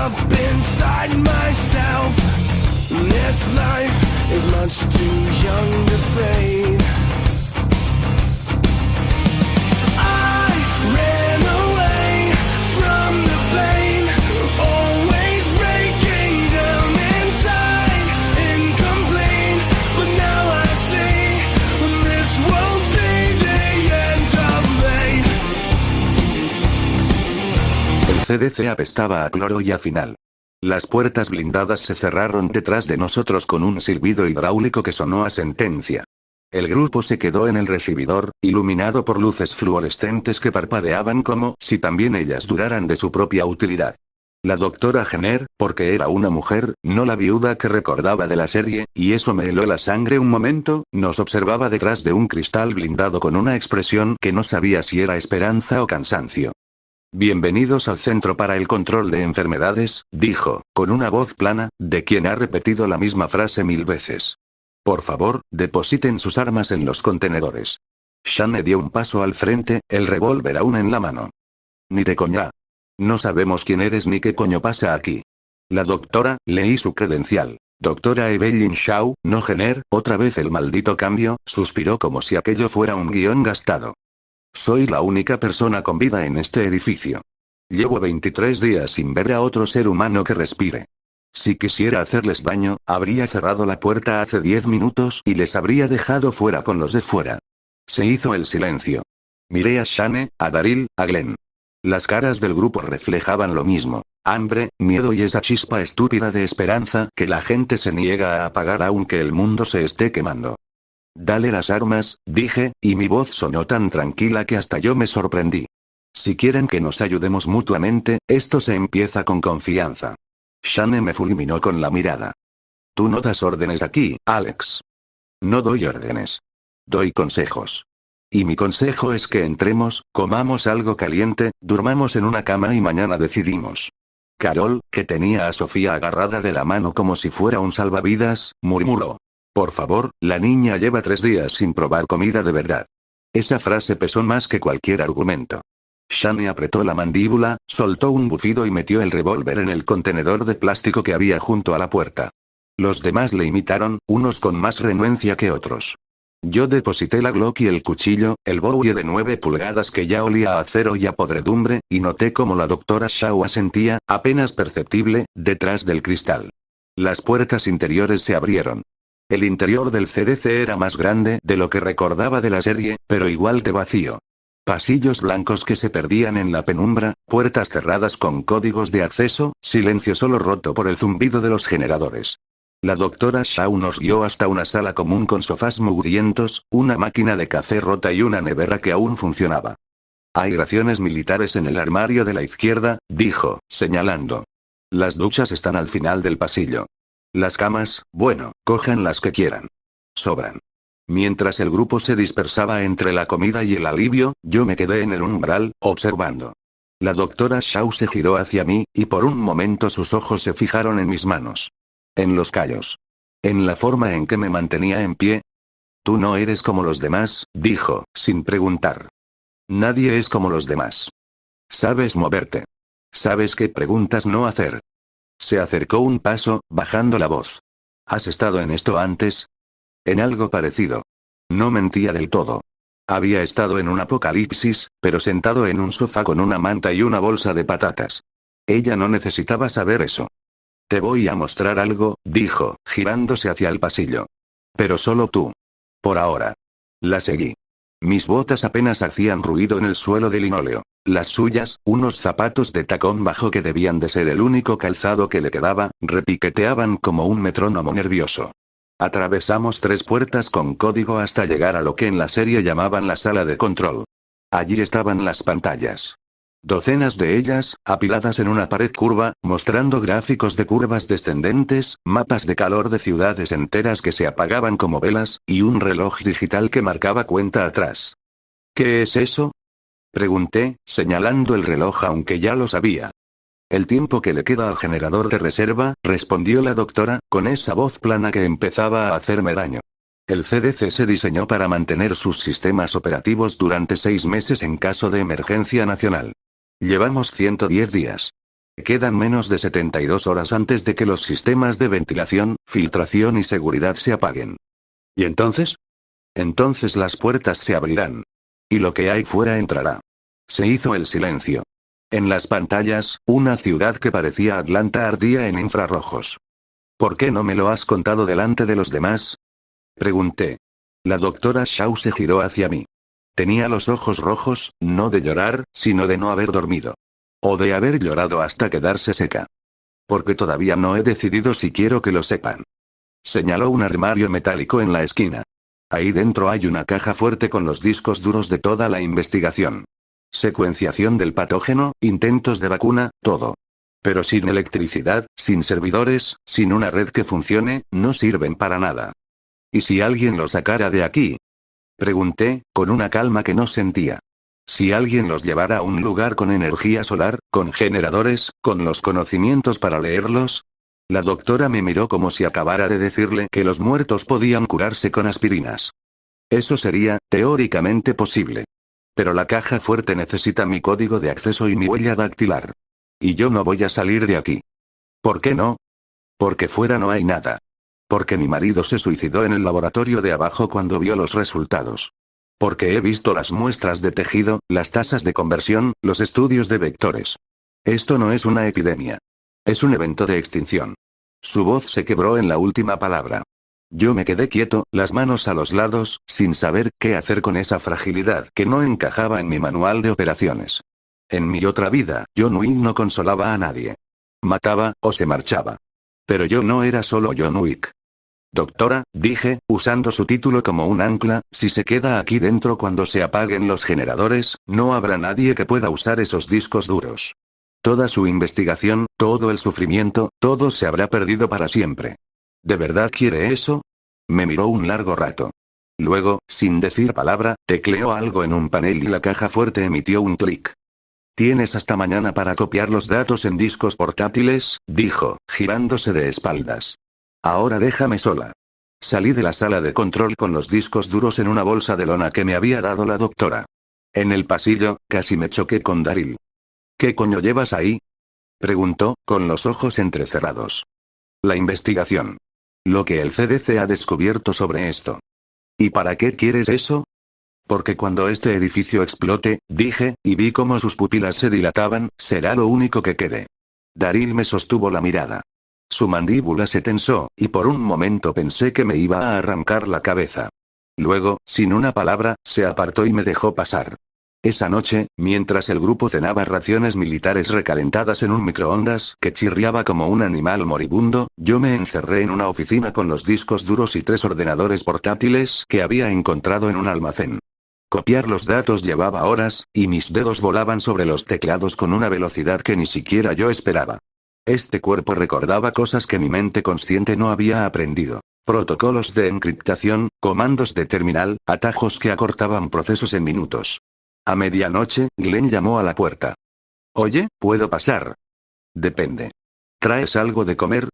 up inside myself. This life is much too young to fade. I ran away from the pain, always breaking down inside, incomplete. But now I see this won't be the end of me. El CDC apestaba a cloro y a final. Las puertas blindadas se cerraron detrás de nosotros con un silbido hidráulico que sonó a sentencia. El grupo se quedó en el recibidor, iluminado por luces fluorescentes que parpadeaban como si también ellas duraran de su propia utilidad. La doctora Jenner, porque era una mujer, no la viuda que recordaba de la serie, y eso me heló la sangre un momento, nos observaba detrás de un cristal blindado con una expresión que no sabía si era esperanza o cansancio. Bienvenidos al Centro para el Control de Enfermedades, dijo, con una voz plana, de quien ha repetido la misma frase 1000 veces. Por favor, depositen sus armas en los contenedores. Shane dio un paso al frente, el revólver aún en la mano. Ni de coña. No sabemos quién eres ni qué coño pasa aquí. La doctora, leí su credencial. Doctora Evelyn Shaw, no Jenner, otra vez el maldito cambio, suspiró como si aquello fuera un guión gastado. Soy la única persona con vida en este edificio. Llevo 23 días sin ver a otro ser humano que respire. Si quisiera hacerles daño, habría cerrado la puerta hace 10 minutos y les habría dejado fuera con los de fuera. Se hizo el silencio. Miré a Shane, a Daryl, a Glenn. Las caras del grupo reflejaban lo mismo. Hambre, miedo y esa chispa estúpida de esperanza que la gente se niega a apagar aunque el mundo se esté quemando. Dale las armas, dije, y mi voz sonó tan tranquila que hasta yo me sorprendí. Si quieren que nos ayudemos mutuamente, esto se empieza con confianza. Shane me fulminó con la mirada. Tú no das órdenes aquí, Alex. No doy órdenes. Doy consejos. Y mi consejo es que entremos, comamos algo caliente, durmamos en una cama y mañana decidimos. Carol, que tenía a Sofía agarrada de la mano como si fuera un salvavidas, murmuró. Por favor, la niña lleva 3 días sin probar comida de verdad. Esa frase pesó más que cualquier argumento. Shane apretó la mandíbula, soltó un bufido y metió el revólver en el contenedor de plástico que había junto a la puerta. Los demás le imitaron, unos con más renuencia que otros. Yo deposité la Glock y el cuchillo, el Bowie de 9 pulgadas que ya olía a acero y a podredumbre, y noté cómo la doctora Shaw asentía, apenas perceptible, detrás del cristal. Las puertas interiores se abrieron. El interior del CDC era más grande de lo que recordaba de la serie, pero igual de vacío. Pasillos blancos que se perdían en la penumbra, puertas cerradas con códigos de acceso, silencio solo roto por el zumbido de los generadores. La doctora Shaw nos guió hasta una sala común con sofás mugrientos, una máquina de café rota y una nevera que aún funcionaba. Hay raciones militares en el armario de la izquierda, dijo, señalando. Las duchas están al final del pasillo. Las camas, bueno, cojan las que quieran. Sobran. Mientras el grupo se dispersaba entre la comida y el alivio, yo me quedé en el umbral, observando. La doctora Shaw se giró hacia mí, y por un momento sus ojos se fijaron en mis manos. En los callos. En la forma en que me mantenía en pie. Tú no eres como los demás, dijo, sin preguntar. Nadie es como los demás. Sabes moverte. Sabes qué preguntas no hacer. Se acercó un paso, bajando la voz. ¿Has estado en esto antes? En algo parecido. No mentía del todo. Había estado en un apocalipsis, pero sentado en un sofá con una manta y una bolsa de patatas. Ella no necesitaba saber eso. Te voy a mostrar algo, dijo, girándose hacia el pasillo. Pero solo tú. Por ahora. La seguí. Mis botas apenas hacían ruido en el suelo de linóleo. Las suyas, unos zapatos de tacón bajo que debían de ser el único calzado que le quedaba, repiqueteaban como un metrónomo nervioso. Atravesamos 3 puertas con código hasta llegar a lo que en la serie llamaban la sala de control. Allí estaban las pantallas. Docenas de ellas, apiladas en una pared curva, mostrando gráficos de curvas descendentes, mapas de calor de ciudades enteras que se apagaban como velas, y un reloj digital que marcaba cuenta atrás. ¿Qué es eso? Pregunté, señalando el reloj aunque ya lo sabía. El tiempo que le queda al generador de reserva, respondió la doctora, con esa voz plana que empezaba a hacerme daño. El CDC se diseñó para mantener sus sistemas operativos durante 6 meses en caso de emergencia nacional. Llevamos 110 días. Quedan menos de 72 horas antes de que los sistemas de ventilación, filtración y seguridad se apaguen. ¿Y entonces? Entonces las puertas se abrirán. Y lo que hay fuera entrará. Se hizo el silencio. En las pantallas, una ciudad que parecía Atlanta ardía en infrarrojos. ¿Por qué no me lo has contado delante de los demás? Pregunté. La doctora Shaw se giró hacia mí. Tenía los ojos rojos, no de llorar, sino de no haber dormido. O de haber llorado hasta quedarse seca. Porque todavía no he decidido si quiero que lo sepan. Señaló un armario metálico en la esquina. Ahí dentro hay una caja fuerte con los discos duros de toda la investigación. Secuenciación del patógeno, intentos de vacuna, todo. Pero sin electricidad, sin servidores, sin una red que funcione, no sirven para nada. ¿Y si alguien lo sacara de aquí? Pregunté, con una calma que no sentía. Si alguien los llevara a un lugar con energía solar, con generadores, con los conocimientos para leerlos. La doctora me miró como si acabara de decirle que los muertos podían curarse con aspirinas. Eso sería, teóricamente posible. Pero la caja fuerte necesita mi código de acceso y mi huella dactilar. Y yo no voy a salir de aquí. ¿Por qué no? Porque fuera no hay nada. Porque mi marido se suicidó en el laboratorio de abajo cuando vio los resultados. Porque he visto las muestras de tejido, las tasas de conversión, los estudios de vectores. Esto no es una epidemia. Es un evento de extinción. Su voz se quebró en la última palabra. Yo me quedé quieto, las manos a los lados, sin saber qué hacer con esa fragilidad que no encajaba en mi manual de operaciones. En mi otra vida, John Wick no consolaba a nadie. Mataba, o se marchaba. Pero yo no era solo John Wick. Doctora, dije, usando su título como un ancla, si se queda aquí dentro cuando se apaguen los generadores, no habrá nadie que pueda usar esos discos duros. Toda su investigación, todo el sufrimiento, todo se habrá perdido para siempre. ¿De verdad quiere eso? Me miró un largo rato. Luego, sin decir palabra, tecleó algo en un panel y la caja fuerte emitió un clic. Tienes hasta mañana para copiar los datos en discos portátiles, dijo, girándose de espaldas. Ahora déjame sola. Salí de la sala de control con los discos duros en una bolsa de lona que me había dado la doctora. En el pasillo, casi me choqué con Daryl. ¿Qué coño llevas ahí? Preguntó, con los ojos entrecerrados. La investigación. Lo que el CDC ha descubierto sobre esto. ¿Y para qué quieres eso? Porque cuando este edificio explote, dije, y vi cómo sus pupilas se dilataban, será lo único que quede. Daryl me sostuvo la mirada. Su mandíbula se tensó, y por un momento pensé que me iba a arrancar la cabeza. Luego, sin una palabra, se apartó y me dejó pasar. Esa noche, mientras el grupo cenaba raciones militares recalentadas en un microondas que chirriaba como un animal moribundo, yo me encerré en una oficina con los discos duros y 3 ordenadores portátiles que había encontrado en un almacén. Copiar los datos llevaba horas, y mis dedos volaban sobre los teclados con una velocidad que ni siquiera yo esperaba. Este cuerpo recordaba cosas que mi mente consciente no había aprendido. Protocolos de encriptación, comandos de terminal, atajos que acortaban procesos en minutos. A medianoche, Glenn llamó a la puerta. Oye, ¿puedo pasar? Depende. ¿Traes algo de comer?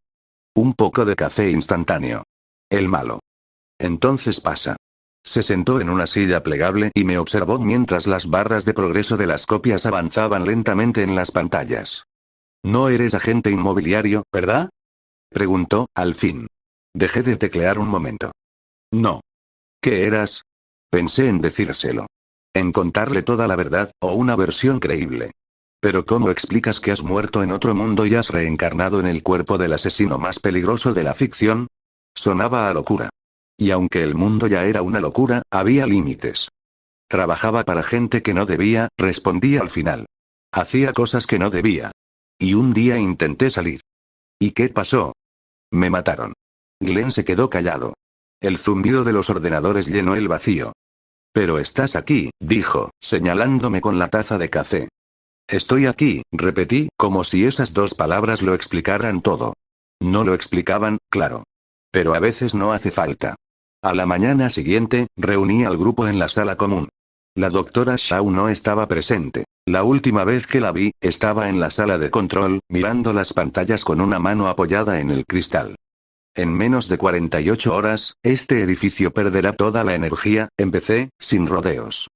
Un poco de café instantáneo. El malo. Entonces pasa. Se sentó en una silla plegable y me observó mientras las barras de progreso de las copias avanzaban lentamente en las pantallas. No eres agente inmobiliario, ¿verdad? Preguntó, al fin. Dejé de teclear un momento. No. ¿Qué eras? Pensé en decírselo. En contarle toda la verdad, o una versión creíble. Pero ¿cómo explicas que has muerto en otro mundo y has reencarnado en el cuerpo del asesino más peligroso de la ficción? Sonaba a locura. Y aunque el mundo ya era una locura, había límites. Trabajaba para gente que no debía, respondí al final. Hacía cosas que no debía. Y un día intenté salir. ¿Y qué pasó? Me mataron. Glenn se quedó callado. El zumbido de los ordenadores llenó el vacío. Pero estás aquí, dijo, señalándome con la taza de café. Estoy aquí, repetí, como si esas 2 palabras lo explicaran todo. No lo explicaban, claro. Pero a veces no hace falta. A la mañana siguiente, reuní al grupo en la sala común. La doctora Shaw no estaba presente. La última vez que la vi, estaba en la sala de control, mirando las pantallas con una mano apoyada en el cristal. En menos de 48 horas, este edificio perderá toda la energía, empecé, sin rodeos.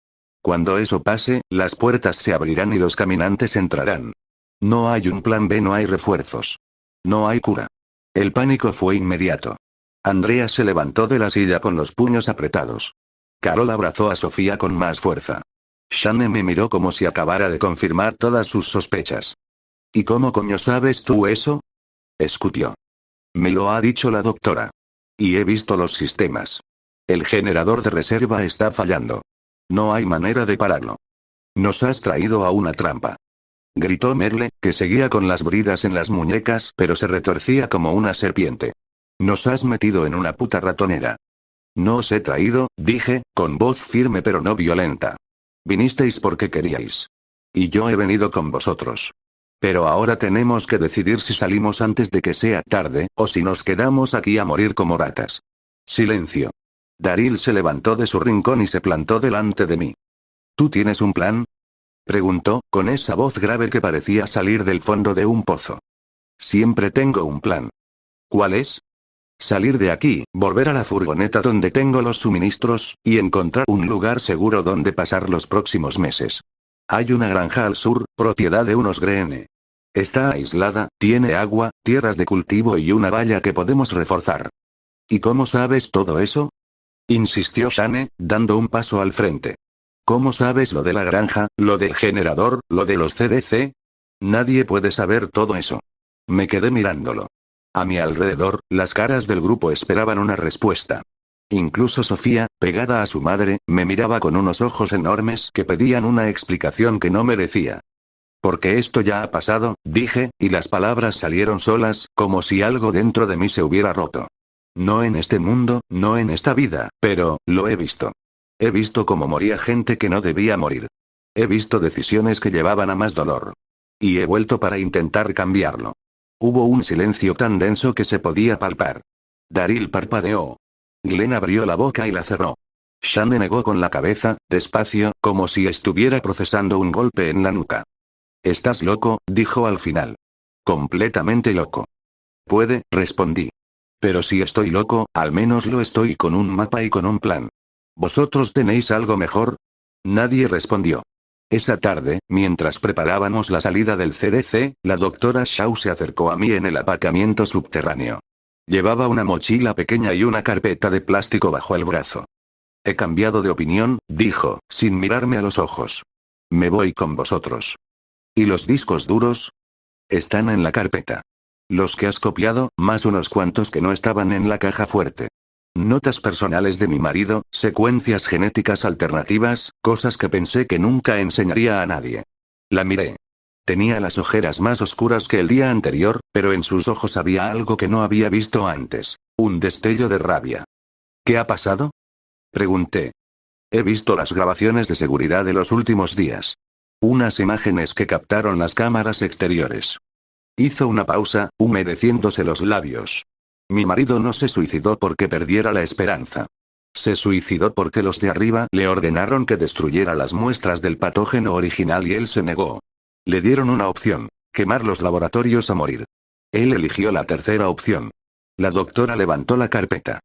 Cuando eso pase, las puertas se abrirán y los caminantes entrarán. No hay un plan B, no hay refuerzos. No hay cura. El pánico fue inmediato. Andrea se levantó de la silla con los puños apretados. Carol abrazó a Sofía con más fuerza. Shane me miró como si acabara de confirmar todas sus sospechas. ¿Y cómo coño sabes tú eso? Escupió. Me lo ha dicho la doctora. Y he visto los sistemas. El generador de reserva está fallando. No hay manera de pararlo. Nos has traído a una trampa. Gritó Merle, que seguía con las bridas en las muñecas, pero se retorcía como una serpiente. Nos has metido en una puta ratonera. No os he traído, dije, con voz firme pero no violenta. Vinisteis porque queríais. Y yo he venido con vosotros. Pero ahora tenemos que decidir si salimos antes de que sea tarde, o si nos quedamos aquí a morir como ratas. Silencio. Daryl se levantó de su rincón y se plantó delante de mí. ¿Tú tienes un plan? Preguntó, con esa voz grave que parecía salir del fondo de un pozo. Siempre tengo un plan. ¿Cuál es? Salir de aquí, volver a la furgoneta donde tengo los suministros, y encontrar un lugar seguro donde pasar los próximos meses. Hay una granja al sur, propiedad de unos Greene. Está aislada, tiene agua, tierras de cultivo y una valla que podemos reforzar. ¿Y cómo sabes todo eso? Insistió Shane, dando un paso al frente. ¿Cómo sabes lo de la granja, lo del generador, lo de los CDC? Nadie puede saber todo eso. Me quedé mirándolo. A mi alrededor, las caras del grupo esperaban una respuesta. Incluso Sofía, pegada a su madre, me miraba con unos ojos enormes que pedían una explicación que no merecía. Porque esto ya ha pasado, dije, y las palabras salieron solas, como si algo dentro de mí se hubiera roto. No en este mundo, no en esta vida, pero, lo he visto. He visto cómo moría gente que no debía morir. He visto decisiones que llevaban a más dolor. Y he vuelto para intentar cambiarlo. Hubo un silencio tan denso que se podía palpar. Daryl parpadeó. Glenn abrió la boca y la cerró. Shane negó con la cabeza, despacio, como si estuviera procesando un golpe en la nuca. «Estás loco», dijo al final. «Completamente loco». «Puede», respondí. «Pero si estoy loco, al menos lo estoy con un mapa y con un plan. ¿Vosotros tenéis algo mejor?» Nadie respondió. Esa tarde, mientras preparábamos la salida del CDC, la doctora Shaw se acercó a mí en el aparcamiento subterráneo. Llevaba una mochila pequeña y una carpeta de plástico bajo el brazo. «He cambiado de opinión», dijo, sin mirarme a los ojos. «Me voy con vosotros». «¿Y los discos duros?» «Están en la carpeta. Los que has copiado, más unos cuantos que no estaban en la caja fuerte. Notas personales de mi marido, secuencias genéticas alternativas, cosas que pensé que nunca enseñaría a nadie». La miré. Tenía las ojeras más oscuras que el día anterior, pero en sus ojos había algo que no había visto antes. Un destello de rabia. «¿Qué ha pasado?», pregunté. «He visto las grabaciones de seguridad de los últimos días. Unas imágenes que captaron las cámaras exteriores». Hizo una pausa, humedeciéndose los labios. «Mi marido no se suicidó porque perdiera la esperanza. Se suicidó porque los de arriba le ordenaron que destruyera las muestras del patógeno original y él se negó. Le dieron una opción, quemar los laboratorios a morir. Él eligió la tercera opción». La doctora levantó la carpeta.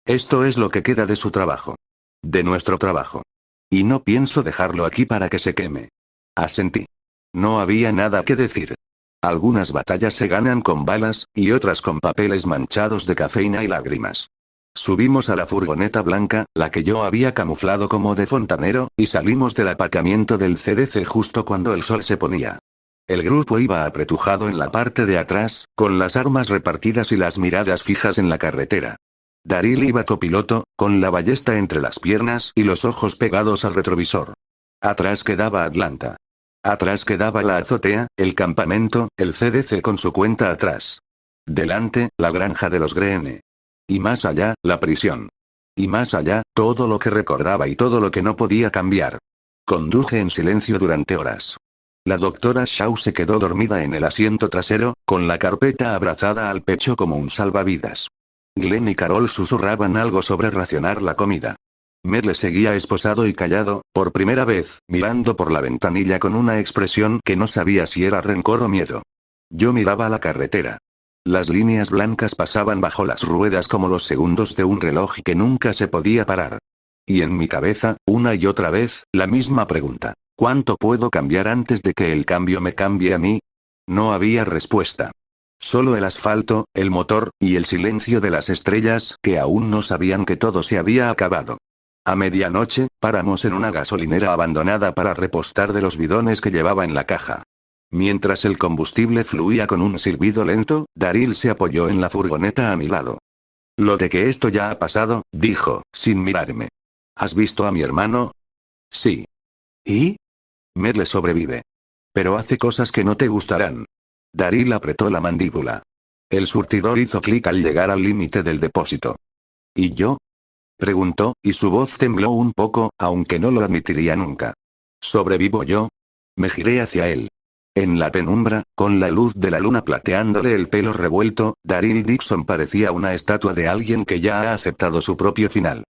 «Esto es lo que queda de su trabajo. De nuestro trabajo. Y no pienso dejarlo aquí para que se queme». Asentí. No había nada que decir. Algunas batallas se ganan con balas, y otras con papeles manchados de cafeína y lágrimas. Subimos a la furgoneta blanca, la que yo había camuflado como de fontanero, y salimos del aparcamiento del CDC justo cuando el sol se ponía. El grupo iba apretujado en la parte de atrás, con las armas repartidas y las miradas fijas en la carretera. Daryl iba copiloto, con la ballesta entre las piernas y los ojos pegados al retrovisor. Atrás quedaba Atlanta. Atrás quedaba la azotea, el campamento, el CDC con su cuenta atrás. Delante, la granja de los Greene. Y más allá, la prisión. Y más allá, todo lo que recordaba y todo lo que no podía cambiar. Conduje en silencio durante horas. La doctora Shaw se quedó dormida en el asiento trasero, con la carpeta abrazada al pecho como un salvavidas. Glenn y Carol susurraban algo sobre racionar la comida. Merle seguía esposado y callado, por primera vez, mirando por la ventanilla con una expresión que no sabía si era rencor o miedo. Yo miraba la carretera. Las líneas blancas pasaban bajo las ruedas como los segundos de un reloj que nunca se podía parar. Y en mi cabeza, una y otra vez, la misma pregunta. ¿Cuánto puedo cambiar antes de que el cambio me cambie a mí? No había respuesta. Solo el asfalto, el motor, y el silencio de las estrellas, que aún no sabían que todo se había acabado. A medianoche, paramos en una gasolinera abandonada para repostar de los bidones que llevaba en la caja. Mientras el combustible fluía con un silbido lento, Daryl se apoyó en la furgoneta a mi lado. Lo de que esto ya ha pasado, dijo, sin mirarme. ¿Has visto a mi hermano? Sí. ¿Y? Merle sobrevive. Pero hace cosas que no te gustarán. Daryl apretó la mandíbula. El surtidor hizo clic al llegar al límite del depósito. ¿Y yo? Preguntó, y su voz tembló un poco, aunque no lo admitiría nunca. ¿Sobrevivo yo? Me giré hacia él. En la penumbra, con la luz de la luna plateándole el pelo revuelto, Daryl Dixon parecía una estatua de alguien que ya ha aceptado su propio final.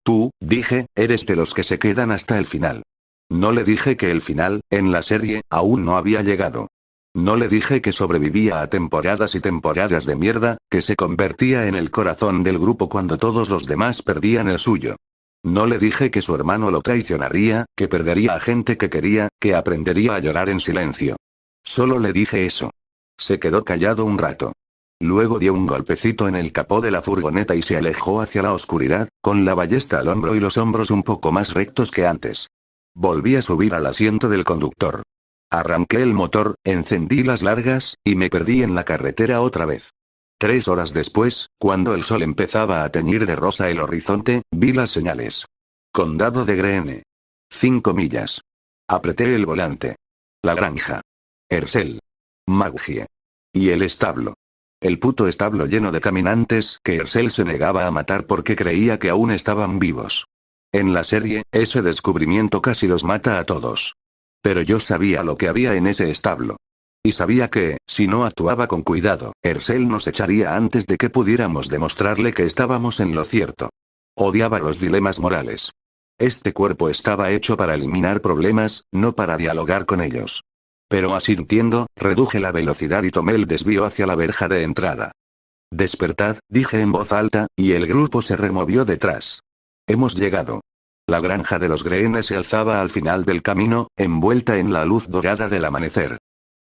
Tú, dije, eres de los que se quedan hasta el final. No le dije que el final, en la serie, aún no había llegado. No le dije que sobrevivía a temporadas y temporadas de mierda, que se convertía en el corazón del grupo cuando todos los demás perdían el suyo. No le dije que su hermano lo traicionaría, que perdería a gente que quería, que aprendería a llorar en silencio. Solo le dije eso. Se quedó callado un rato. Luego dio un golpecito en el capó de la furgoneta y se alejó hacia la oscuridad, con la ballesta al hombro y los hombros un poco más rectos que antes. Volví a subir al asiento del conductor. Arranqué el motor, encendí las largas, y me perdí en la carretera otra vez. 3 horas después, cuando el sol empezaba a teñir de rosa el horizonte, vi las señales. Condado de Greene. 5 millas. Apreté el volante. La granja. Herschel. Maggie. Y el establo. El puto establo lleno de caminantes que Herschel se negaba a matar porque creía que aún estaban vivos. En la serie, ese descubrimiento casi los mata a todos. Pero yo sabía lo que había en ese establo. Y sabía que, si no actuaba con cuidado, Herschel nos echaría antes de que pudiéramos demostrarle que estábamos en lo cierto. Odiaba los dilemas morales. Este cuerpo estaba hecho para eliminar problemas, no para dialogar con ellos. Pero asintiendo, reduje la velocidad y tomé el desvío hacia la verja de entrada. Despertad, dije en voz alta, y el grupo se removió detrás. Hemos llegado. La granja de los Greene se alzaba al final del camino, envuelta en la luz dorada del amanecer.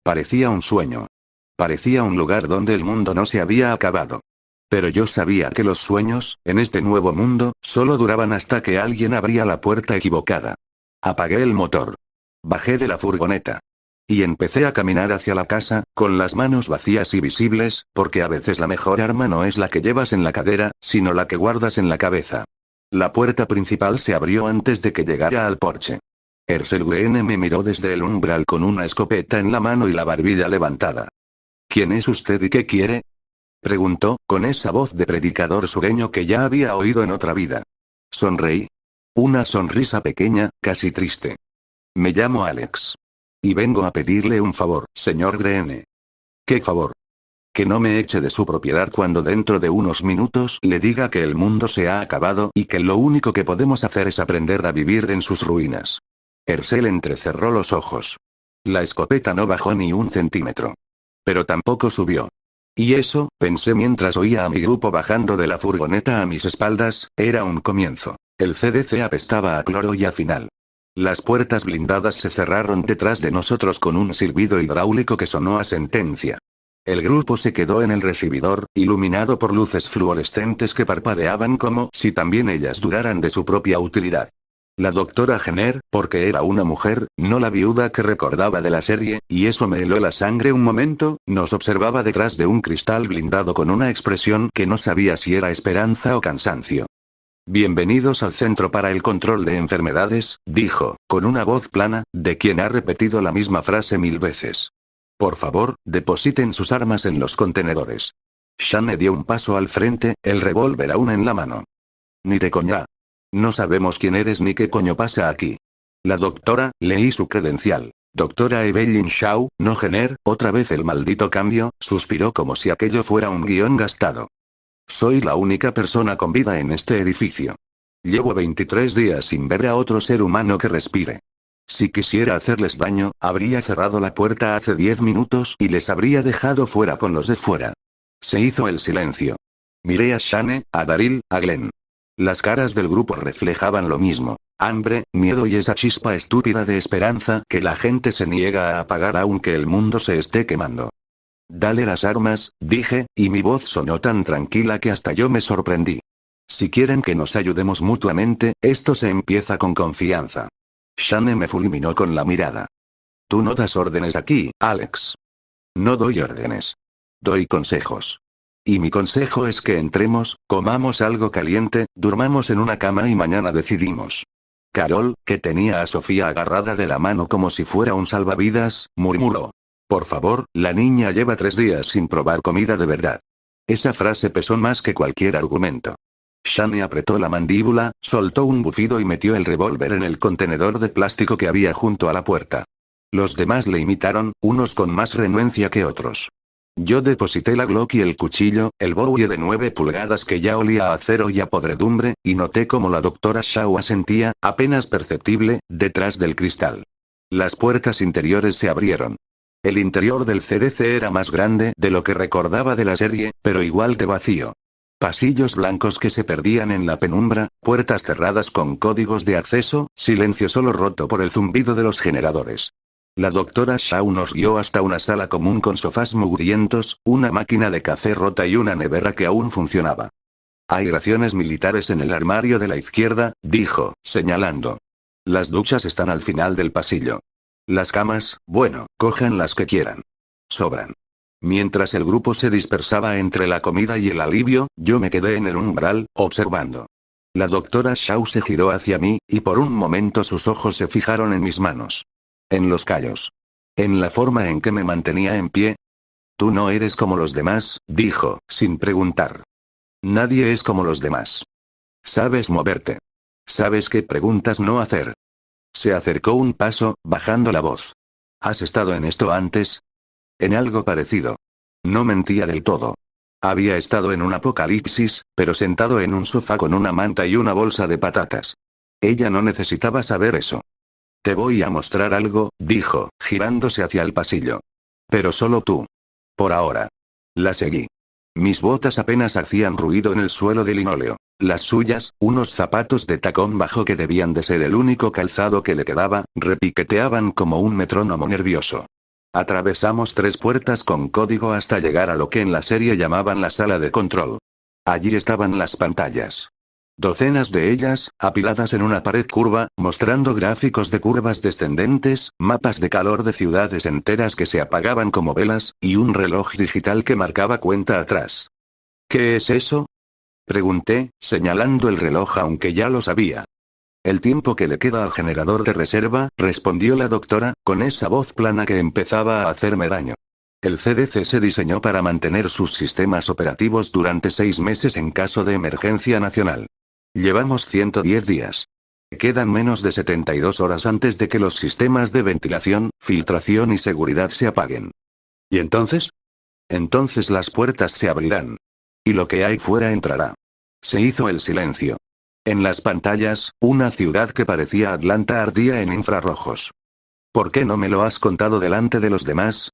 Parecía un sueño. Parecía un lugar donde el mundo no se había acabado. Pero yo sabía que los sueños, en este nuevo mundo, solo duraban hasta que alguien abría la puerta equivocada. Apagué el motor. Bajé de la furgoneta. Y empecé a caminar hacia la casa, con las manos vacías y visibles, porque a veces la mejor arma no es la que llevas en la cadera, sino la que guardas en la cabeza. La puerta principal se abrió antes de que llegara al porche. Herschel Greene me miró desde el umbral con una escopeta en la mano y la barbilla levantada. ¿Quién es usted y qué quiere? Preguntó, con esa voz de predicador sureño que ya había oído en otra vida. Sonreí. Una sonrisa pequeña, casi triste. Me llamo Alex. Y vengo a pedirle un favor, señor Greene. ¿Qué favor? Que no me eche de su propiedad cuando dentro de unos minutos le diga que el mundo se ha acabado y que lo único que podemos hacer es aprender a vivir en sus ruinas. Herschel entrecerró los ojos. La escopeta no bajó ni un centímetro. Pero tampoco subió. Y eso, pensé mientras oía a mi grupo bajando de la furgoneta a mis espaldas, era un comienzo. El CDC apestaba a cloro y a final. Las puertas blindadas se cerraron detrás de nosotros con un silbido hidráulico que sonó a sentencia. El grupo se quedó en el recibidor, iluminado por luces fluorescentes que parpadeaban como si también ellas duraran de su propia utilidad. La doctora Jenner, porque era una mujer, no la viuda que recordaba de la serie, y eso me heló la sangre un momento, nos observaba detrás de un cristal blindado con una expresión que no sabía si era esperanza o cansancio. Bienvenidos al Centro para el Control de Enfermedades, dijo, con una voz plana, de quien ha repetido la misma frase 1000 veces. Por favor, depositen sus armas en los contenedores. Shane dio un paso al frente, el revólver aún en la mano. Ni de coña. No sabemos quién eres ni qué coño pasa aquí. La doctora, leí su credencial. Doctora Evelyn Shaw, no Jenner, otra vez el maldito cambio, suspiró como si aquello fuera un guión gastado. Soy la única persona con vida en este edificio. Llevo 23 días sin ver a otro ser humano que respire. Si quisiera hacerles daño, habría cerrado la puerta hace 10 minutos y les habría dejado fuera con los de fuera. Se hizo el silencio. Miré a Shane, a Daryl, a Glenn. Las caras del grupo reflejaban lo mismo: hambre, miedo y esa chispa estúpida de esperanza que la gente se niega a apagar aunque el mundo se esté quemando. Dale las armas, dije, y mi voz sonó tan tranquila que hasta yo me sorprendí. Si quieren que nos ayudemos mutuamente, esto se empieza con confianza. Shane me fulminó con la mirada. Tú no das órdenes aquí, Alex. No doy órdenes. Doy consejos. Y mi consejo es que entremos, comamos algo caliente, durmamos en una cama y mañana decidimos. Carol, que tenía a Sofía agarrada de la mano como si fuera un salvavidas, murmuró. Por favor, la niña lleva 3 días sin probar comida de verdad. Esa frase pesó más que cualquier argumento. Shane apretó la mandíbula, soltó un bufido y metió el revólver en el contenedor de plástico que había junto a la puerta. Los demás le imitaron, unos con más renuencia que otros. Yo deposité la Glock y el cuchillo, el Bowie de 9 pulgadas que ya olía a acero y a podredumbre, y noté como la doctora Shaw asentía, apenas perceptible, detrás del cristal. Las puertas interiores se abrieron. El interior del CDC era más grande de lo que recordaba de la serie, pero igual de vacío. Pasillos blancos que se perdían en la penumbra, puertas cerradas con códigos de acceso, silencio solo roto por el zumbido de los generadores. La doctora Shaw nos guió hasta una sala común con sofás mugrientos, una máquina de café rota y una nevera que aún funcionaba. Hay raciones militares en el armario de la izquierda, dijo, señalando. Las duchas están al final del pasillo. Las camas, bueno, cojan las que quieran. Sobran. Mientras el grupo se dispersaba entre la comida y el alivio, yo me quedé en el umbral, observando. La doctora Shaw se giró hacia mí, y por un momento sus ojos se fijaron en mis manos. En los callos. En la forma en que me mantenía en pie. Tú no eres como los demás, dijo, sin preguntar. Nadie es como los demás. Sabes moverte. Sabes qué preguntas no hacer. Se acercó un paso, bajando la voz. ¿Has estado en esto antes? En algo parecido. No mentía del todo. Había estado en un apocalipsis, pero sentado en un sofá con una manta y una bolsa de patatas. Ella no necesitaba saber eso. Te voy a mostrar algo, dijo, girándose hacia el pasillo. Pero solo tú. Por ahora. La seguí. Mis botas apenas hacían ruido en el suelo de linóleo. Las suyas, unos zapatos de tacón bajo que debían de ser el único calzado que le quedaba, repiqueteaban como un metrónomo nervioso. Atravesamos 3 puertas con código hasta llegar a lo que en la serie llamaban la sala de control. Allí estaban las pantallas. Docenas de ellas, apiladas en una pared curva, mostrando gráficos de curvas descendentes, mapas de calor de ciudades enteras que se apagaban como velas, y un reloj digital que marcaba cuenta atrás. ¿Qué es eso? Pregunté, señalando el reloj aunque ya lo sabía. El tiempo que le queda al generador de reserva, respondió la doctora, con esa voz plana que empezaba a hacerme daño. El CDC se diseñó para mantener sus sistemas operativos durante 6 meses en caso de emergencia nacional. Llevamos 110 días. Quedan menos de 72 horas antes de que los sistemas de ventilación, filtración y seguridad se apaguen. ¿Y entonces? Entonces las puertas se abrirán. Y lo que hay fuera entrará. Se hizo el silencio. En las pantallas, una ciudad que parecía Atlanta ardía en infrarrojos. ¿Por qué no me lo has contado delante de los demás?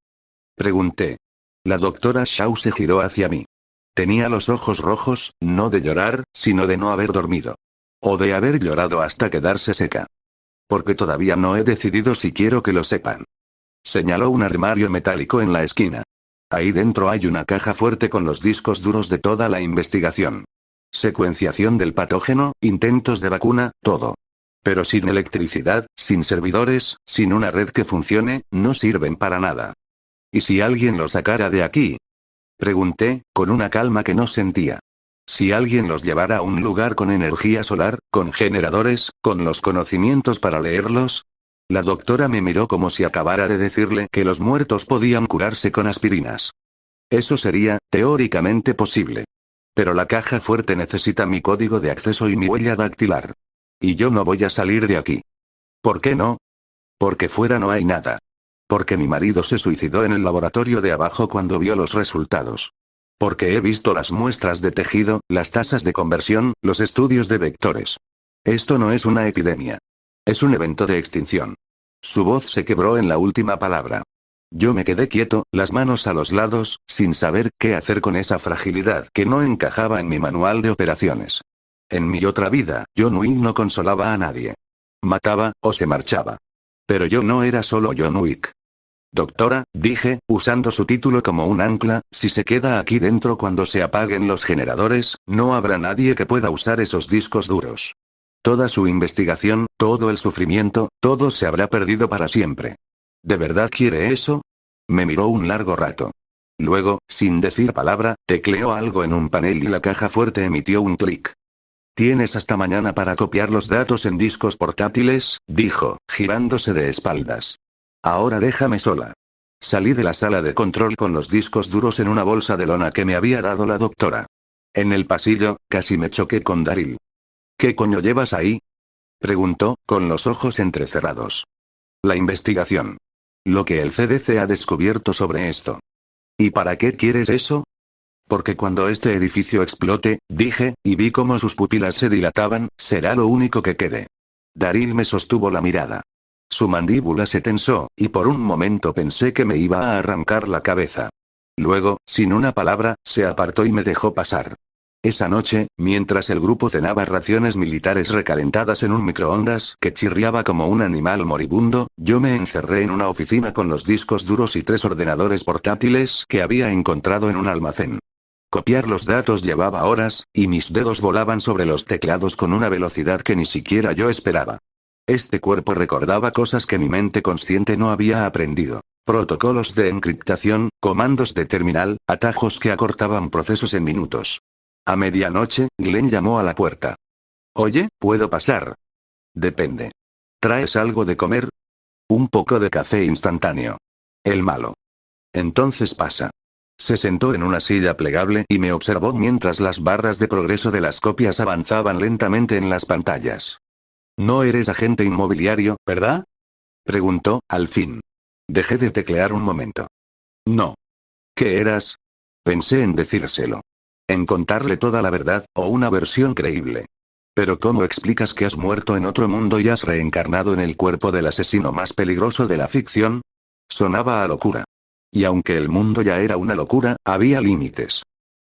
Pregunté. La doctora Shaw se giró hacia mí. Tenía los ojos rojos, no de llorar, sino de no haber dormido. O de haber llorado hasta quedarse seca. Porque todavía no he decidido si quiero que lo sepan. Señaló un armario metálico en la esquina. Ahí dentro hay una caja fuerte con los discos duros de toda la investigación. Secuenciación del patógeno, intentos de vacuna, todo. Pero sin electricidad, sin servidores, sin una red que funcione, no sirven para nada. ¿Y si alguien lo sacara de aquí? Pregunté, con una calma que no sentía. Si alguien los llevara a un lugar con energía solar, con generadores, con los conocimientos para leerlos. La doctora me miró como si acabara de decirle que los muertos podían curarse con aspirinas. Eso sería, teóricamente posible. Pero la caja fuerte necesita mi código de acceso y mi huella dactilar. Y yo no voy a salir de aquí. ¿Por qué no? Porque fuera no hay nada. Porque mi marido se suicidó en el laboratorio de abajo cuando vio los resultados. Porque he visto las muestras de tejido, las tasas de conversión, los estudios de vectores. Esto no es una epidemia. Es un evento de extinción. Su voz se quebró en la última palabra. Yo me quedé quieto, las manos a los lados, sin saber qué hacer con esa fragilidad que no encajaba en mi manual de operaciones. En mi otra vida, John Wick no consolaba a nadie. Mataba, o se marchaba. Pero yo no era solo John Wick. Doctora, dije, usando su título como un ancla, si se queda aquí dentro cuando se apaguen los generadores, no habrá nadie que pueda usar esos discos duros. Toda su investigación, todo el sufrimiento, todo se habrá perdido para siempre. ¿De verdad quiere eso? Me miró un largo rato. Luego, sin decir palabra, tecleó algo en un panel y la caja fuerte emitió un clic. Tienes hasta mañana para copiar los datos en discos portátiles, dijo, girándose de espaldas. Ahora déjame sola. Salí de la sala de control con los discos duros en una bolsa de lona que me había dado la doctora. En el pasillo, casi me choqué con Daryl. ¿Qué coño llevas ahí? Preguntó, con los ojos entrecerrados. La investigación. Lo que el CDC ha descubierto sobre esto. ¿Y para qué quieres eso? Porque cuando este edificio explote, dije, y vi cómo sus pupilas se dilataban, será lo único que quede. Daryl me sostuvo la mirada. Su mandíbula se tensó, y por un momento pensé que me iba a arrancar la cabeza. Luego, sin una palabra, se apartó y me dejó pasar. Esa noche, mientras el grupo cenaba raciones militares recalentadas en un microondas que chirriaba como un animal moribundo, yo me encerré en una oficina con los discos duros y 3 ordenadores portátiles que había encontrado en un almacén. Copiar los datos llevaba horas, y mis dedos volaban sobre los teclados con una velocidad que ni siquiera yo esperaba. Este cuerpo recordaba cosas que mi mente consciente no había aprendido. Protocolos de encriptación, comandos de terminal, atajos que acortaban procesos en minutos. A medianoche, Glenn llamó a la puerta. Oye, ¿puedo pasar? Depende. ¿Traes algo de comer? Un poco de café instantáneo. El malo. Entonces pasa. Se sentó en una silla plegable y me observó mientras las barras de progreso de las copias avanzaban lentamente en las pantallas. No eres agente inmobiliario, ¿verdad? Preguntó, al fin. Dejé de teclear un momento. No. ¿Qué eras? Pensé en decírselo. En contarle toda la verdad, o una versión creíble. Pero ¿cómo explicas que has muerto en otro mundo y has reencarnado en el cuerpo del asesino más peligroso de la ficción? Sonaba a locura. Y aunque el mundo ya era una locura, había límites.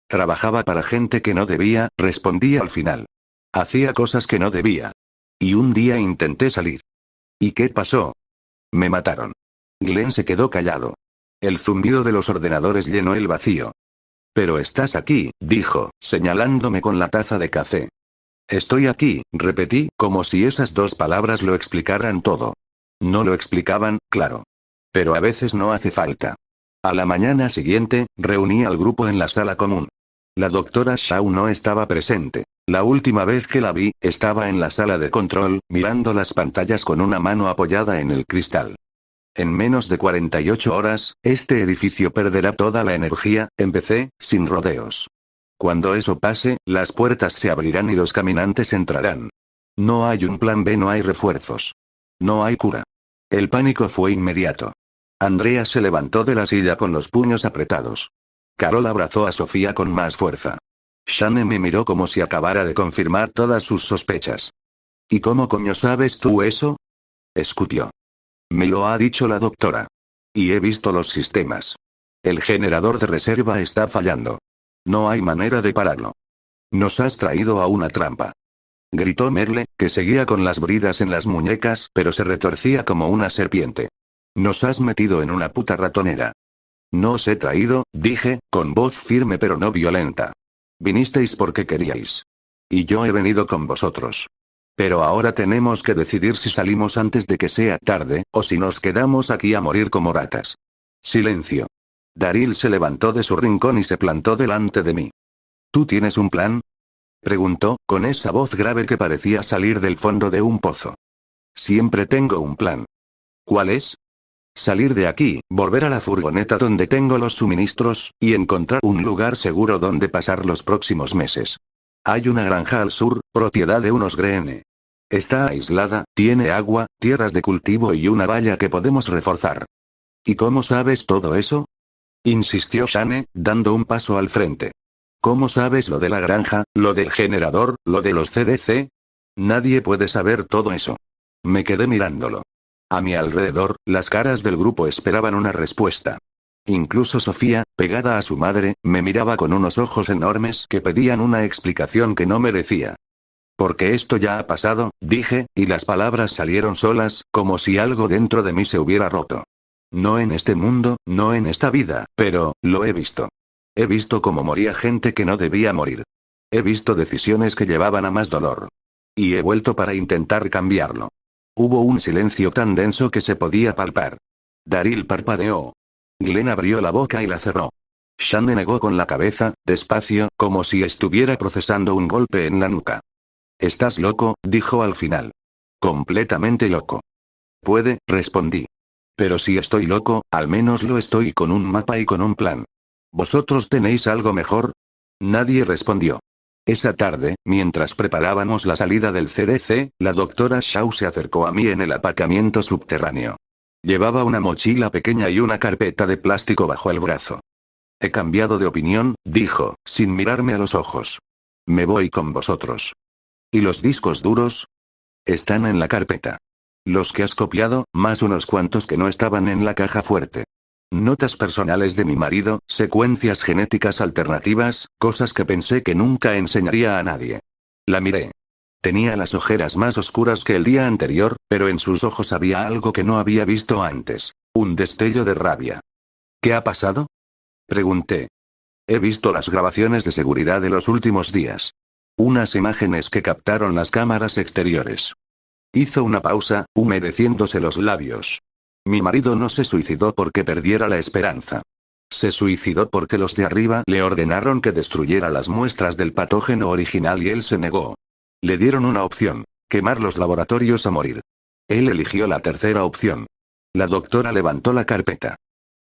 Trabajaba para gente que no debía, respondí al final. Hacía cosas que no debía. Y un día intenté salir. ¿Y qué pasó? Me mataron. Glenn se quedó callado. El zumbido de los ordenadores llenó el vacío. Pero estás aquí, dijo, señalándome con la taza de café. Estoy aquí, repetí, como si esas 2 palabras lo explicaran todo. No lo explicaban, claro. Pero a veces no hace falta. A la mañana siguiente, reuní al grupo en la sala común. La doctora Shaw no estaba presente. La última vez que la vi, estaba en la sala de control, mirando las pantallas con una mano apoyada en el cristal. En menos de 48 horas, este edificio perderá toda la energía, empecé, sin rodeos. Cuando eso pase, las puertas se abrirán y los caminantes entrarán. No hay un plan B, no hay refuerzos. No hay cura. El pánico fue inmediato. Andrea se levantó de la silla con los puños apretados. Carol abrazó a Sofía con más fuerza. Shane me miró como si acabara de confirmar todas sus sospechas. ¿Y cómo coño sabes tú eso? Escupió. Me lo ha dicho la doctora. Y he visto los sistemas. El generador de reserva está fallando. No hay manera de pararlo. Nos has traído a una trampa. Gritó Merle, que seguía con las bridas en las muñecas, pero se retorcía como una serpiente. Nos has metido en una puta ratonera. No os he traído, dije, con voz firme pero no violenta. Vinisteis porque queríais. Y yo he venido con vosotros. Pero ahora tenemos que decidir si salimos antes de que sea tarde, o si nos quedamos aquí a morir como ratas. Silencio. Daryl se levantó de su rincón y se plantó delante de mí. ¿Tú tienes un plan? Preguntó, con esa voz grave que parecía salir del fondo de un pozo. Siempre tengo un plan. ¿Cuál es? Salir de aquí, volver a la furgoneta donde tengo los suministros, y encontrar un lugar seguro donde pasar los próximos meses. Hay una granja al sur, propiedad de unos Greene. Está aislada, tiene agua, tierras de cultivo y una valla que podemos reforzar. ¿Y cómo sabes todo eso? Insistió Shane, dando un paso al frente. ¿Cómo sabes lo de la granja, lo del generador, lo de los CDC? Nadie puede saber todo eso. Me quedé mirándolo. A mi alrededor, las caras del grupo esperaban una respuesta. Incluso Sofía, pegada a su madre, me miraba con unos ojos enormes que pedían una explicación que no merecía. Porque esto ya ha pasado, dije, y las palabras salieron solas, como si algo dentro de mí se hubiera roto. No en este mundo, no en esta vida, pero, lo he visto. He visto cómo moría gente que no debía morir. He visto decisiones que llevaban a más dolor. Y he vuelto para intentar cambiarlo. Hubo un silencio tan denso que se podía palpar. Daryl parpadeó. Glenn abrió la boca y la cerró. Shane negó con la cabeza, despacio, como si estuviera procesando un golpe en la nuca. «Estás loco», dijo al final. «Completamente loco». «Puede», respondí. «Pero si estoy loco, al menos lo estoy con un mapa y con un plan. ¿Vosotros tenéis algo mejor?» Nadie respondió. Esa tarde, mientras preparábamos la salida del CDC, la doctora Shaw se acercó a mí en el aparcamiento subterráneo. Llevaba una mochila pequeña y una carpeta de plástico bajo el brazo. «He cambiado de opinión», dijo, sin mirarme a los ojos. «Me voy con vosotros». «¿Y los discos duros?» «Están en la carpeta. Los que has copiado, más unos cuantos que no estaban en la caja fuerte. Notas personales de mi marido, secuencias genéticas alternativas, cosas que pensé que nunca enseñaría a nadie». La miré. Tenía las ojeras más oscuras que el día anterior, pero en sus ojos había algo que no había visto antes. Un destello de rabia. «¿Qué ha pasado?», pregunté. «He visto las grabaciones de seguridad de los últimos días. Unas imágenes que captaron las cámaras exteriores». Hizo una pausa, humedeciéndose los labios. «Mi marido no se suicidó porque perdiera la esperanza. Se suicidó porque los de arriba le ordenaron que destruyera las muestras del patógeno original y él se negó. Le dieron una opción: quemar los laboratorios a morir. Él eligió la tercera opción». La doctora levantó la carpeta.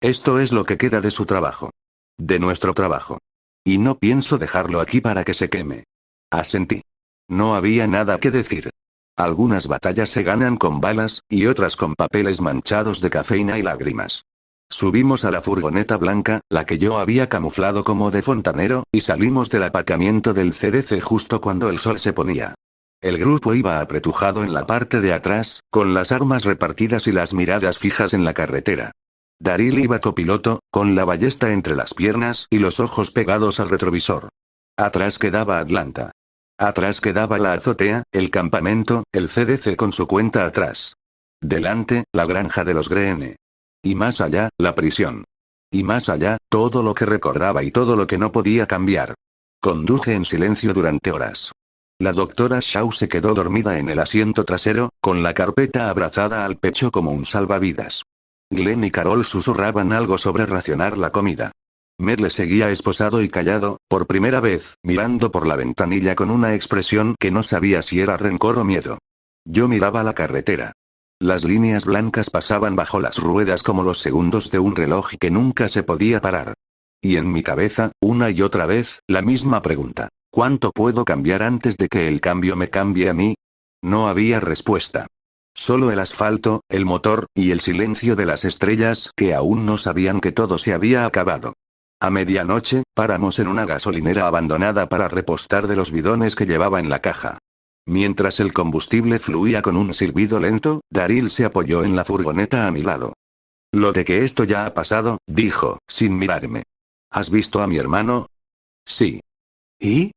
«Esto es lo que queda de su trabajo. De nuestro trabajo. Y no pienso dejarlo aquí para que se queme». Asentí. No había nada que decir. Algunas batallas se ganan con balas, y otras con papeles manchados de cafeína y lágrimas. Subimos a la furgoneta blanca, la que yo había camuflado como de fontanero, y salimos del aparcamiento del CDC justo cuando el sol se ponía. El grupo iba apretujado en la parte de atrás, con las armas repartidas y las miradas fijas en la carretera. Daryl iba copiloto, con la ballesta entre las piernas y los ojos pegados al retrovisor. Atrás quedaba Atlanta. Atrás quedaba la azotea, el campamento, el CDC con su cuenta atrás. Delante, la granja de los Greene. Y más allá, la prisión. Y más allá, todo lo que recordaba y todo lo que no podía cambiar. Conduje en silencio durante horas. La doctora Shaw se quedó dormida en el asiento trasero, con la carpeta abrazada al pecho como un salvavidas. Glenn y Carol susurraban algo sobre racionar la comida. Medle seguía esposado y callado, por primera vez, mirando por la ventanilla con una expresión que no sabía si era rencor o miedo. Yo miraba la carretera. Las líneas blancas pasaban bajo las ruedas como los segundos de un reloj que nunca se podía parar. Y en mi cabeza, una y otra vez, la misma pregunta: ¿cuánto puedo cambiar antes de que el cambio me cambie a mí? No había respuesta. Solo el asfalto, el motor, y el silencio de las estrellas, que aún no sabían que todo se había acabado. A medianoche, paramos en una gasolinera abandonada para repostar de los bidones que llevaba en la caja. Mientras el combustible fluía con un silbido lento, Daryl se apoyó en la furgoneta a mi lado. «Lo de que esto ya ha pasado», dijo, sin mirarme. «¿Has visto a mi hermano?» «Sí». «¿Y?»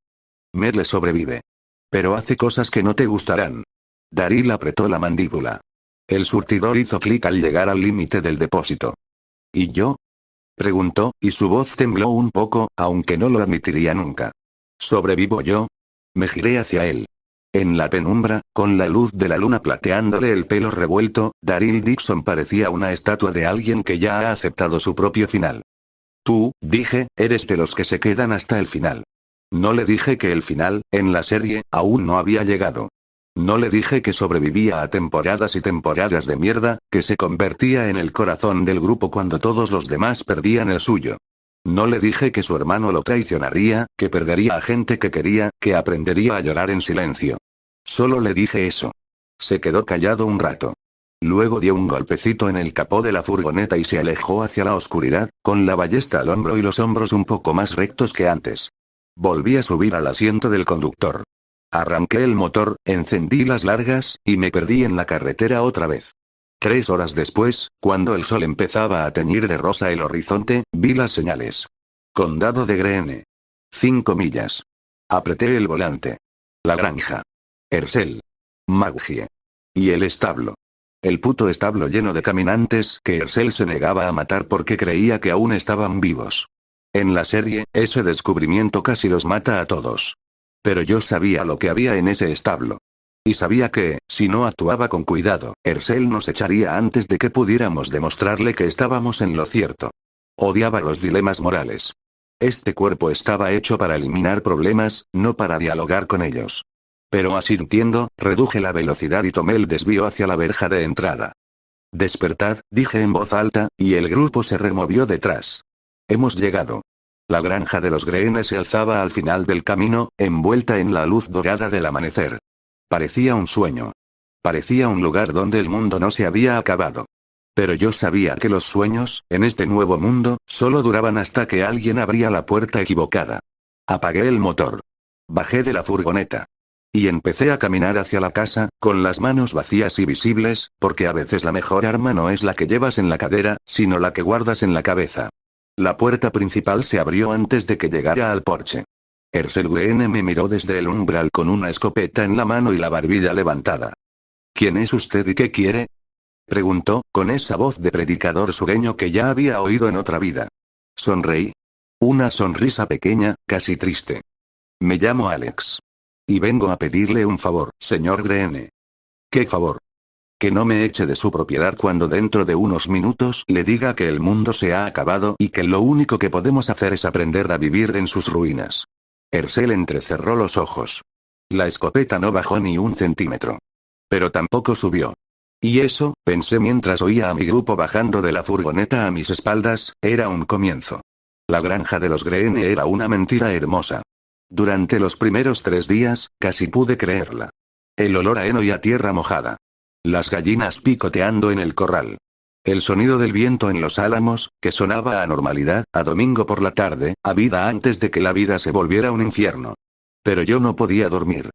«Medle sobrevive. Pero hace cosas que no te gustarán». Daryl apretó la mandíbula. El surtidor hizo clic al llegar al límite del depósito. «¿Y yo?», preguntó, y su voz tembló un poco, aunque no lo admitiría nunca. «¿Sobrevivo yo?». Me giré hacia él. En la penumbra, con la luz de la luna plateándole el pelo revuelto, Daryl Dixon parecía una estatua de alguien que ya ha aceptado su propio final. «Tú», dije, «eres de los que se quedan hasta el final». No le dije que el final, en la serie, aún no había llegado. No le dije que sobrevivía a temporadas y temporadas de mierda, que se convertía en el corazón del grupo cuando todos los demás perdían el suyo. No le dije que su hermano lo traicionaría, que perdería a gente que quería, que aprendería a llorar en silencio. Solo le dije eso. Se quedó callado un rato. Luego dio un golpecito en el capó de la furgoneta y se alejó hacia la oscuridad, con la ballesta al hombro y los hombros un poco más rectos que antes. Volví a subir al asiento del conductor. Arranqué el motor, encendí las largas, y me perdí en la carretera otra vez. 3 horas después, cuando el sol empezaba a teñir de rosa el horizonte, vi las señales. Condado de Greene. 5 millas. Apreté el volante. La granja. Ersel. Maggie. Y el establo. El puto establo lleno de caminantes que Ersel se negaba a matar porque creía que aún estaban vivos. En la serie, ese descubrimiento casi los mata a todos. Pero yo sabía lo que había en ese establo. Y sabía que, si no actuaba con cuidado, Ersel nos echaría antes de que pudiéramos demostrarle que estábamos en lo cierto. Odiaba los dilemas morales. Este cuerpo estaba hecho para eliminar problemas, no para dialogar con ellos. Pero asintiendo, reduje la velocidad y tomé el desvío hacia la verja de entrada. Despertad, dije en voz alta, y el grupo se removió detrás. Hemos llegado. La granja de los Greene se alzaba al final del camino, envuelta en la luz dorada del amanecer. Parecía un sueño. Parecía un lugar donde el mundo no se había acabado. Pero yo sabía que los sueños, en este nuevo mundo, solo duraban hasta que alguien abría la puerta equivocada. Apagué el motor. Bajé de la furgoneta. Y empecé a caminar hacia la casa, con las manos vacías y visibles, porque a veces la mejor arma no es la que llevas en la cadera, sino la que guardas en la cabeza. La puerta principal se abrió antes de que llegara al porche. Ersel Greene me miró desde el umbral con una escopeta en la mano y la barbilla levantada. ¿Quién es usted y qué quiere?, preguntó, con esa voz de predicador sureño que ya había oído en otra vida. Sonreí. Una sonrisa pequeña, casi triste. Me llamo Alex. Y vengo a pedirle un favor, señor Greene. ¿Qué favor? Que no me eche de su propiedad cuando dentro de unos minutos le diga que el mundo se ha acabado y que lo único que podemos hacer es aprender a vivir en sus ruinas. Ersel entrecerró los ojos. La escopeta no bajó ni un centímetro. Pero tampoco subió. Y eso, pensé mientras oía a mi grupo bajando de la furgoneta a mis espaldas, era un comienzo. La granja de los Greene era una mentira hermosa. Durante los primeros 3 días, casi pude creerla. El olor a heno y a tierra mojada. Las gallinas picoteando en el corral. El sonido del viento en los álamos, que sonaba a normalidad, a domingo por la tarde, a vida antes de que la vida se volviera un infierno. Pero yo no podía dormir.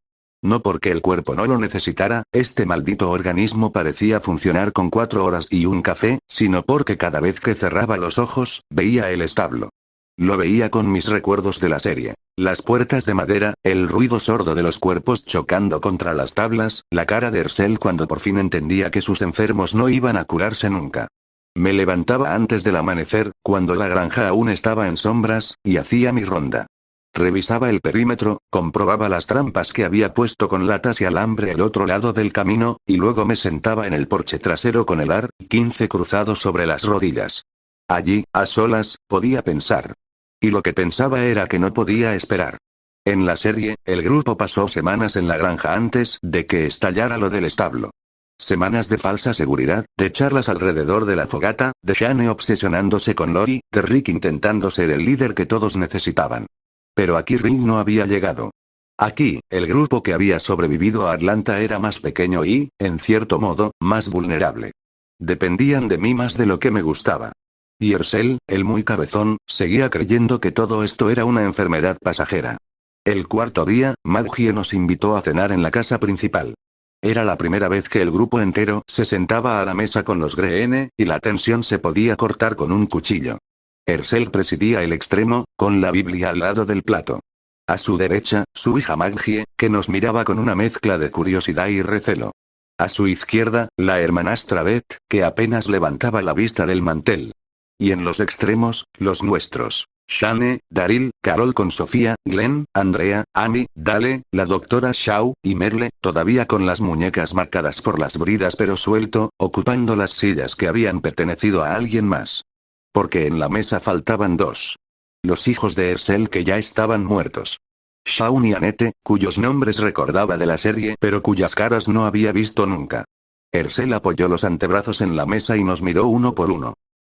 No porque el cuerpo no lo necesitara, este maldito organismo parecía funcionar con 4 horas y un café, sino porque cada vez que cerraba los ojos, veía el establo. Lo veía con mis recuerdos de la serie. Las puertas de madera, el ruido sordo de los cuerpos chocando contra las tablas, la cara de Ersel cuando por fin entendía que sus enfermos no iban a curarse nunca. Me levantaba antes del amanecer, cuando la granja aún estaba en sombras, y hacía mi ronda. Revisaba el perímetro, comprobaba las trampas que había puesto con latas y alambre al otro lado del camino, y luego me sentaba en el porche trasero con el AR-15 cruzado sobre las rodillas. Allí, a solas, podía pensar. Y lo que pensaba era que no podía esperar. En la serie, el grupo pasó semanas en la granja antes de que estallara lo del establo. Semanas de falsa seguridad, de charlas alrededor de la fogata, de Shane obsesionándose con Lori, de Rick intentando ser el líder que todos necesitaban. Pero aquí Rick no había llegado. Aquí, el grupo que había sobrevivido a Atlanta era más pequeño y, en cierto modo, más vulnerable. Dependían de mí más de lo que me gustaba. Y Ersel, el muy cabezón, seguía creyendo que todo esto era una enfermedad pasajera. El 4.º día, Maggie nos invitó a cenar en la casa principal. Era la primera vez que el grupo entero se sentaba a la mesa con los Greene, y la tensión se podía cortar con un cuchillo. Ersel presidía el extremo, con la Biblia al lado del plato. A su derecha, su hija Maggie, que nos miraba con una mezcla de curiosidad y recelo. A su izquierda, la hermanastra Beth, que apenas levantaba la vista del mantel. Y en los extremos, los nuestros. Shane, Daryl, Carol con Sofía, Glenn, Andrea, Amy, Dale, la doctora Shaw, y Merle, todavía con las muñecas marcadas por las bridas pero suelto, ocupando las sillas que habían pertenecido a alguien más. Porque en la mesa faltaban 2. Los hijos de Ersel que ya estaban muertos. Shaun y Annette, cuyos nombres recordaba de la serie pero cuyas caras no había visto nunca. Ersel apoyó los antebrazos en la mesa y nos miró uno por uno.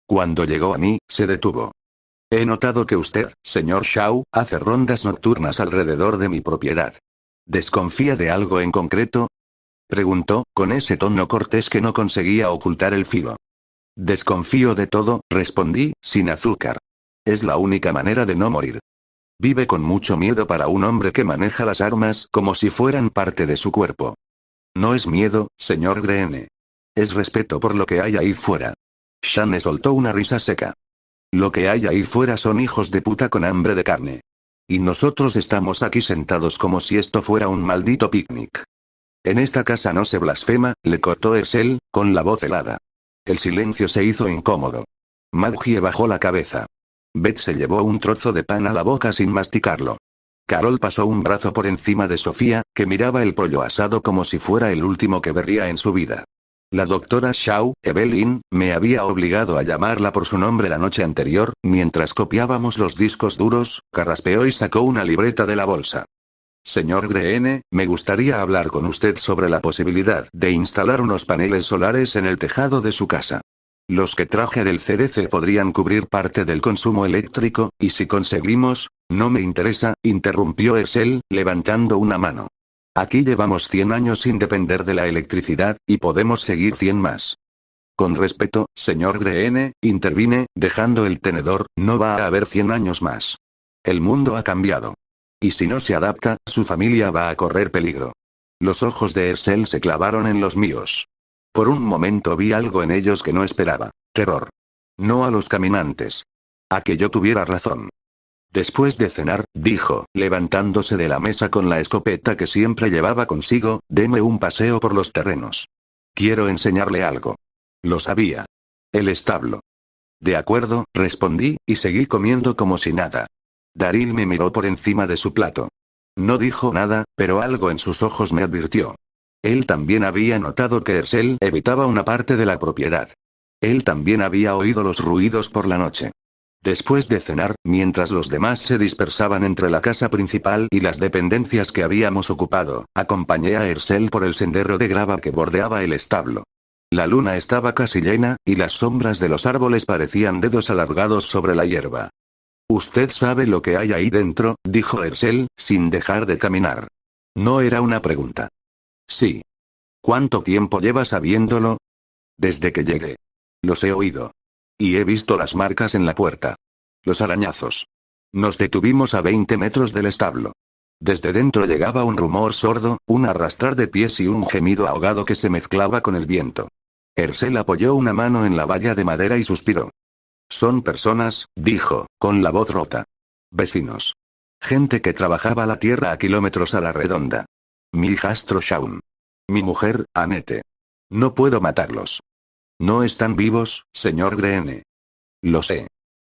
Cuando llegó a mí, se detuvo. He notado que usted, señor Shaw, hace rondas nocturnas alrededor de mi propiedad. ¿Desconfía de algo en concreto?, preguntó, con ese tono cortés que no conseguía ocultar el filo. Desconfío de todo, respondí, sin azúcar. Es la única manera de no morir. Vive con mucho miedo para un hombre que maneja las armas como si fueran parte de su cuerpo. No es miedo, señor Greene. Es respeto por lo que hay ahí fuera. Shane soltó una risa seca. Lo que hay ahí fuera son hijos de puta con hambre de carne. Y nosotros estamos aquí sentados como si esto fuera un maldito picnic. En esta casa no se blasfema, le cortó Ersel, con la voz helada. El silencio se hizo incómodo. Maggie bajó la cabeza. Beth se llevó un trozo de pan a la boca sin masticarlo. Carol pasó un brazo por encima de Sofía, que miraba el pollo asado como si fuera el último que vería en su vida. La doctora Shaw, Evelyn, me había obligado a llamarla por su nombre la noche anterior, mientras copiábamos los discos duros, carraspeó y sacó una libreta de la bolsa. Señor Greene, me gustaría hablar con usted sobre la posibilidad de instalar unos paneles solares en el tejado de su casa. Los que traje del CDC podrían cubrir parte del consumo eléctrico, y si conseguimos... No me interesa, interrumpió Ersel, levantando una mano. Aquí llevamos 100 años sin depender de la electricidad, y podemos seguir 100 más. Con respeto, señor Greene, intervine, dejando el tenedor, no va a haber 100 años más. El mundo ha cambiado. Y si no se adapta, su familia va a correr peligro. Los ojos de Ersel se clavaron en los míos. Por un momento vi algo en ellos que no esperaba. Terror. No a los caminantes. A que yo tuviera razón. Después de cenar, dijo, levantándose de la mesa con la escopeta que siempre llevaba consigo, deme un paseo por los terrenos. Quiero enseñarle algo. Lo sabía. El establo. De acuerdo, respondí, y seguí comiendo como si nada. Daryl me miró por encima de su plato. No dijo nada, pero algo en sus ojos me advirtió. Él también había notado que Ersel evitaba una parte de la propiedad. Él también había oído los ruidos por la noche. Después de cenar, mientras los demás se dispersaban entre la casa principal y las dependencias que habíamos ocupado, acompañé a Ersel por el sendero de grava que bordeaba el establo. La luna estaba casi llena, y las sombras de los árboles parecían dedos alargados sobre la hierba. «Usted sabe lo que hay ahí dentro», dijo Ersel, sin dejar de caminar. No era una pregunta. «Sí». «¿Cuánto tiempo lleva sabiéndolo?» «Desde que llegué. Los he oído. Y he visto las marcas en la puerta. Los arañazos. Nos detuvimos a 20 metros del establo. Desde dentro llegaba un rumor sordo, un arrastrar de pies y un gemido ahogado que se mezclaba con el viento. Ersel apoyó una mano en la valla de madera y suspiró. «Son personas», dijo, con la voz rota. «Vecinos. Gente que trabajaba la tierra a kilómetros a la redonda. Mi hijastro Shaun. Mi mujer, Annette. No puedo matarlos. No están vivos, señor Greene. Lo sé.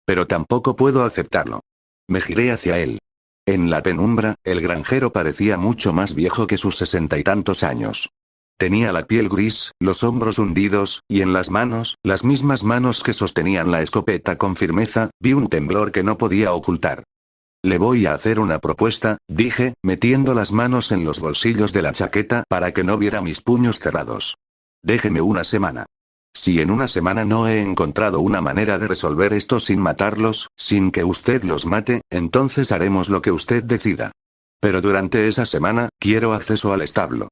Pero tampoco puedo aceptarlo». Me giré hacia él. En la penumbra, el granjero parecía mucho más viejo que sus 60 y tantos años. Tenía la piel gris, los hombros hundidos, y en las manos, las mismas manos que sostenían la escopeta con firmeza, vi un temblor que no podía ocultar. «Le voy a hacer una propuesta», dije, metiendo las manos en los bolsillos de la chaqueta para que no viera mis puños cerrados. «Déjeme una semana. Si en una semana no he encontrado una manera de resolver esto sin matarlos, sin que usted los mate, entonces haremos lo que usted decida. Pero durante esa semana, quiero acceso al establo.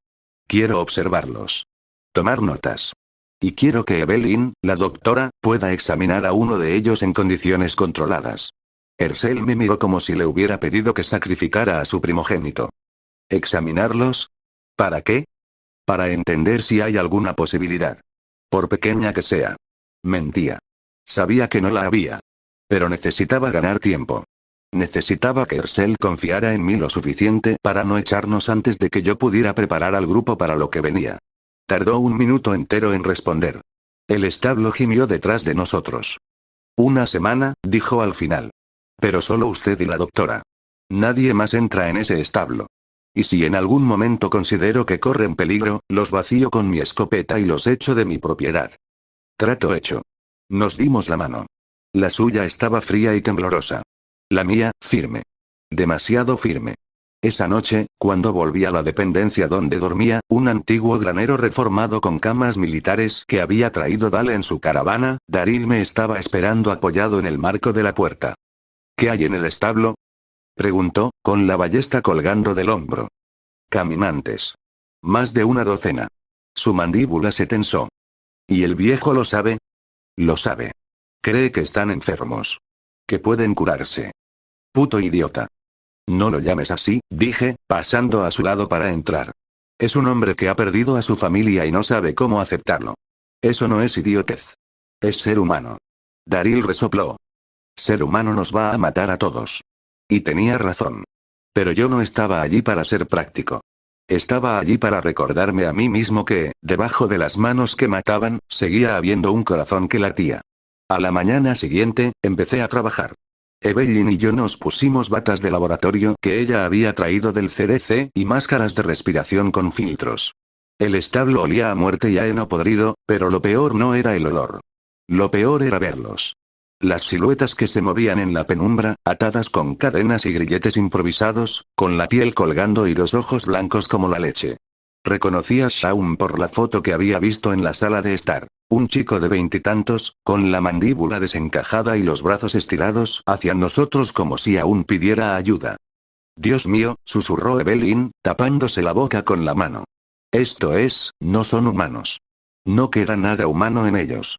Quiero observarlos. Tomar notas. Y quiero que Evelyn, la doctora, pueda examinar a uno de ellos en condiciones controladas». Ersel me miró como si le hubiera pedido que sacrificara a su primogénito. ¿Examinarlos? ¿Para qué? Para entender si hay alguna posibilidad. Por pequeña que sea. Mentía. Sabía que no la había. Pero necesitaba ganar tiempo. Necesitaba que Ersel confiara en mí lo suficiente para no echarnos antes de que yo pudiera preparar al grupo para lo que venía. Tardó un minuto entero en responder. El establo gimió detrás de nosotros. «Una semana», dijo al final. «Pero solo usted y la doctora. Nadie más entra en ese establo. Y si en algún momento considero que corren peligro, los vacío con mi escopeta y los echo de mi propiedad». Trato hecho. Nos dimos la mano. La suya estaba fría y temblorosa. La mía, firme. Demasiado firme. Esa noche, cuando volví a la dependencia donde dormía, un antiguo granero reformado con camas militares que había traído Dale en su caravana, Daryl me estaba esperando apoyado en el marco de la puerta. «¿Qué hay en el establo?», preguntó, con la ballesta colgando del hombro. «Caminantes. Más de una docena». Su mandíbula se tensó. «¿Y el viejo lo sabe?» «Lo sabe. Cree que están enfermos. Que pueden curarse». «Puto idiota». «No lo llames así», dije, pasando a su lado para entrar. «Es un hombre que ha perdido a su familia y no sabe cómo aceptarlo. Eso no es idiotez. Es ser humano». Daryl resopló. «Ser humano nos va a matar a todos». Y tenía razón. Pero yo no estaba allí para ser práctico. Estaba allí para recordarme a mí mismo que, debajo de las manos que mataban, seguía habiendo un corazón que latía. A la mañana siguiente, empecé a trabajar. Evelyn y yo nos pusimos batas de laboratorio que ella había traído del CDC y máscaras de respiración con filtros. El establo olía a muerte y a heno podrido, pero lo peor no era el olor. Lo peor era verlos. Las siluetas que se movían en la penumbra, atadas con cadenas y grilletes improvisados, con la piel colgando y los ojos blancos como la leche. Reconocí a Shaun por la foto que había visto en la sala de estar. Un chico de 20 y tantos, con la mandíbula desencajada y los brazos estirados hacia nosotros como si aún pidiera ayuda. Dios mío, susurró Evelyn, tapándose la boca con la mano. Esto es, no son humanos. No queda nada humano en ellos.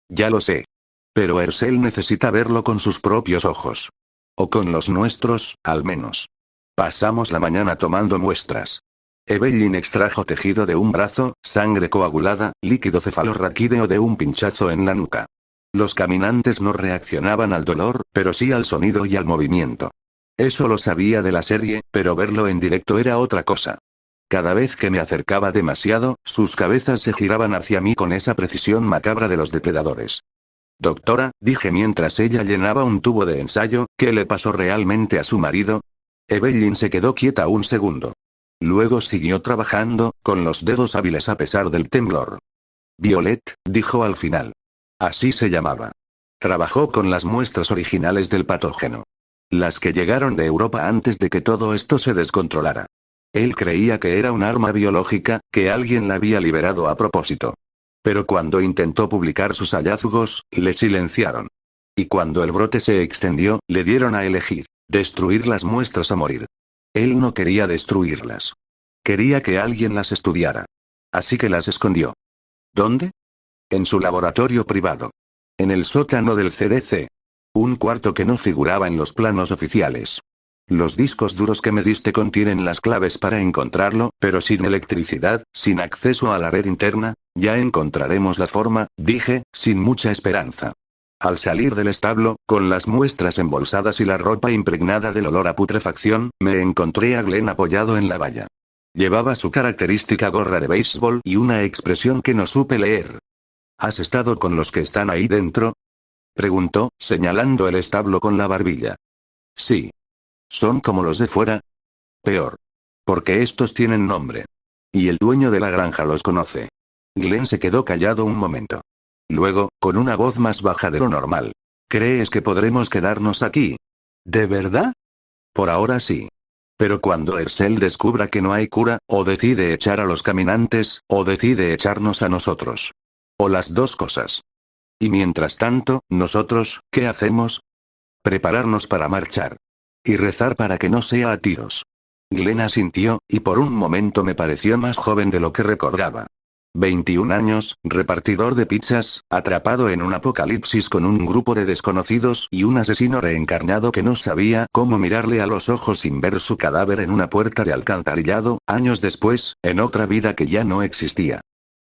Ya lo sé. Pero Herschel necesita verlo con sus propios ojos. O con los nuestros, al menos. Pasamos la mañana tomando muestras. Evelyn extrajo tejido de un brazo, sangre coagulada, líquido cefalorraquídeo de un pinchazo en la nuca. Los caminantes no reaccionaban al dolor, pero sí al sonido y al movimiento. Eso lo sabía de la serie, pero verlo en directo era otra cosa. Cada vez que me acercaba demasiado, sus cabezas se giraban hacia mí con esa precisión macabra de los depredadores. Doctora, dije mientras ella llenaba un tubo de ensayo, ¿qué le pasó realmente a su marido? Evelyn se quedó quieta un segundo. Luego siguió trabajando, con los dedos hábiles a pesar del temblor. Violet, dijo al final. Así se llamaba. Trabajó con las muestras originales del patógeno. Las que llegaron de Europa antes de que todo esto se descontrolara. Él creía que era un arma biológica, que alguien la había liberado a propósito. Pero cuando intentó publicar sus hallazgos, le silenciaron. Y cuando el brote se extendió, le dieron a elegir, destruir las muestras o morir. Él no quería destruirlas. Quería que alguien las estudiara. Así que las escondió. ¿Dónde? En su laboratorio privado. En el sótano del CDC. Un cuarto que no figuraba en los planos oficiales. Los discos duros que me diste contienen las claves para encontrarlo, pero sin electricidad, sin acceso a la red interna, ya encontraremos la forma, dije, sin mucha esperanza. Al salir del establo, con las muestras embolsadas y la ropa impregnada del olor a putrefacción, me encontré a Glenn apoyado en la valla. Llevaba su característica gorra de béisbol y una expresión que no supe leer. ¿Has estado con los que están ahí dentro? Preguntó, señalando el establo con la barbilla. Sí. ¿Son como los de fuera? Peor. Porque estos tienen nombre. Y el dueño de la granja los conoce. Glenn se quedó callado un momento. Luego, con una voz más baja de lo normal. ¿Crees que podremos quedarnos aquí? ¿De verdad? Por ahora sí. Pero cuando Herschel descubra que no hay cura, o decide echar a los caminantes, o decide echarnos a nosotros. O las dos cosas. Y mientras tanto, nosotros, ¿qué hacemos? Prepararnos para marchar. Y rezar para que no sea a tiros. Glenn asintió, y por un momento me pareció más joven de lo que recordaba. 21 años, repartidor de pizzas, atrapado en un apocalipsis con un grupo de desconocidos y un asesino reencarnado que no sabía cómo mirarle a los ojos sin ver su cadáver en una puerta de alcantarillado, años después, en otra vida que ya no existía.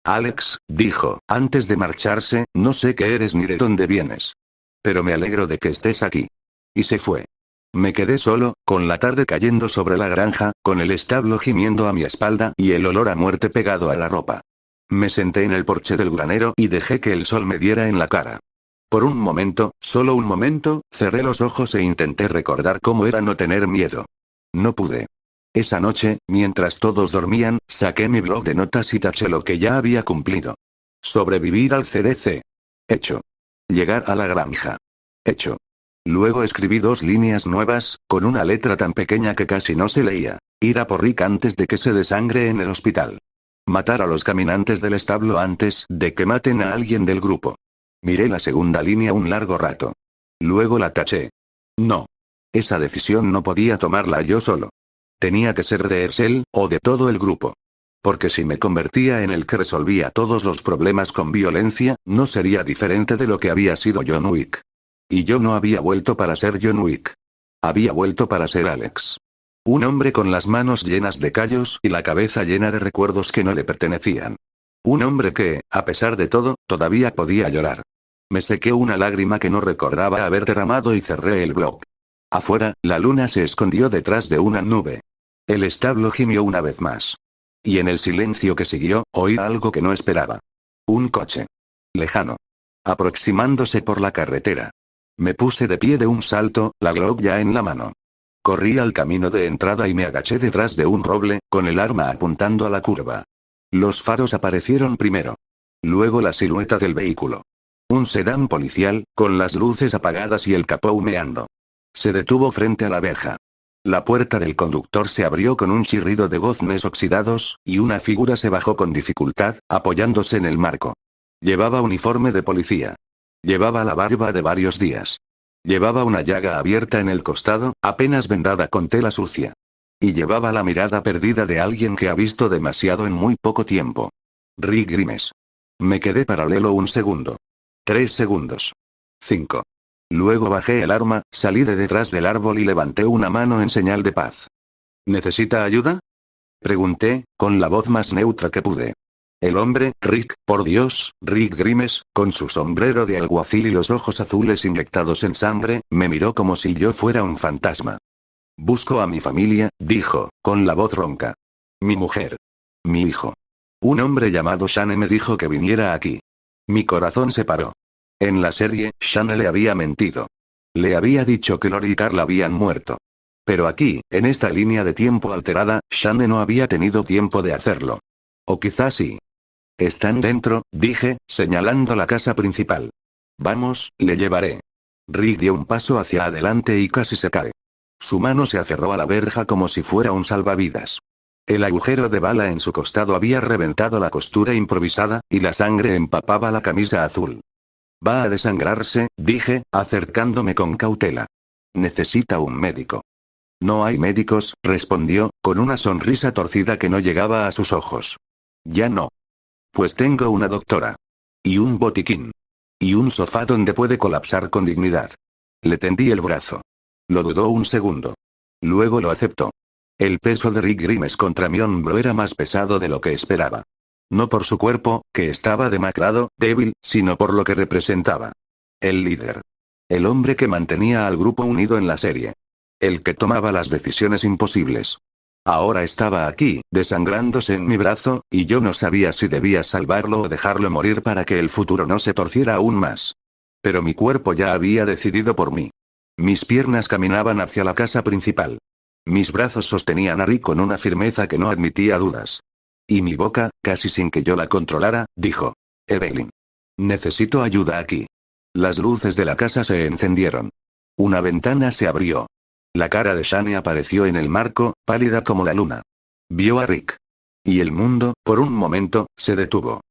Alex, dijo, antes de marcharse, no sé qué eres ni de dónde vienes. Pero me alegro de que estés aquí. Y se fue. Me quedé solo, con la tarde cayendo sobre la granja, con el establo gimiendo a mi espalda y el olor a muerte pegado a la ropa. Me senté en el porche del granero y dejé que el sol me diera en la cara. Por un momento, solo un momento, cerré los ojos e intenté recordar cómo era no tener miedo. No pude. Esa noche, mientras todos dormían, saqué mi blog de notas y taché lo que ya había cumplido. Sobrevivir al CDC. Hecho. Llegar a la granja. Hecho. Luego escribí 2 líneas nuevas, con una letra tan pequeña que casi no se leía. Ir a por Rick antes de que se desangre en el hospital. Matar a los caminantes del establo antes de que maten a alguien del grupo. Miré la segunda línea un largo rato. Luego la taché. No. Esa decisión no podía tomarla yo solo. Tenía que ser de Herschel, o de todo el grupo. Porque si me convertía en el que resolvía todos los problemas con violencia, no sería diferente de lo que había sido John Wick. Y yo no había vuelto para ser John Wick. Había vuelto para ser Alex. Un hombre con las manos llenas de callos y la cabeza llena de recuerdos que no le pertenecían. Un hombre que, a pesar de todo, todavía podía llorar. Me sequé una lágrima que no recordaba haber derramado y cerré el blog. Afuera, la luna se escondió detrás de una nube. El establo gimió una vez más. Y en el silencio que siguió, oí algo que no esperaba. Un coche. Lejano. Aproximándose por la carretera. Me puse de pie de un salto, la Glock ya en la mano. Corrí al camino de entrada y me agaché detrás de un roble, con el arma apuntando a la curva. Los faros aparecieron primero. Luego la silueta del vehículo. Un sedán policial, con las luces apagadas y el capó humeando. Se detuvo frente a la verja. La puerta del conductor se abrió con un chirrido de goznes oxidados, y una figura se bajó con dificultad, apoyándose en el marco. Llevaba uniforme de policía. Llevaba la barba de varios días. Llevaba una llaga abierta en el costado, apenas vendada con tela sucia. Y llevaba la mirada perdida de alguien que ha visto demasiado en muy poco tiempo. Rick Grimes. Me quedé paralelo un segundo. 3 segundos. 5. Luego bajé el arma, salí de detrás del árbol y levanté una mano en señal de paz. ¿Necesita ayuda? Pregunté, con la voz más neutra que pude. El hombre, Rick, por Dios, Rick Grimes, con su sombrero de alguacil y los ojos azules inyectados en sangre, me miró como si yo fuera un fantasma. Busco a mi familia, dijo, con la voz ronca. Mi mujer. Mi hijo. Un hombre llamado Shane me dijo que viniera aquí. Mi corazón se paró. En la serie, Shane le había mentido. Le había dicho que Lori y Carl habían muerto. Pero aquí, en esta línea de tiempo alterada, Shane no había tenido tiempo de hacerlo. O quizás sí. Están dentro, dije, señalando la casa principal. Vamos, le llevaré. Rick dio un paso hacia adelante y casi se cae. Su mano se aferró a la verja como si fuera un salvavidas. El agujero de bala en su costado había reventado la costura improvisada, y la sangre empapaba la camisa azul. Va a desangrarse, dije, acercándome con cautela. Necesita un médico. No hay médicos, respondió, con una sonrisa torcida que no llegaba a sus ojos. Ya no. Pues tengo una doctora. Y un botiquín. Y un sofá donde puede colapsar con dignidad. Le tendí el brazo. Lo dudó un segundo. Luego lo aceptó. El peso de Rick Grimes contra mi hombro era más pesado de lo que esperaba. No por su cuerpo, que estaba demacrado, débil, sino por lo que representaba. El líder. El hombre que mantenía al grupo unido en la serie. El que tomaba las decisiones imposibles. Ahora estaba aquí, desangrándose en mi brazo, y yo no sabía si debía salvarlo o dejarlo morir para que el futuro no se torciera aún más. Pero mi cuerpo ya había decidido por mí. Mis piernas caminaban hacia la casa principal. Mis brazos sostenían a Rick con una firmeza que no admitía dudas. Y mi boca, casi sin que yo la controlara, dijo: Evelyn. Necesito ayuda aquí. Las luces de la casa se encendieron. Una ventana se abrió. La cara de Shane apareció en el marco, pálida como la luna. Vio a Rick. Y el mundo, por un momento, se detuvo.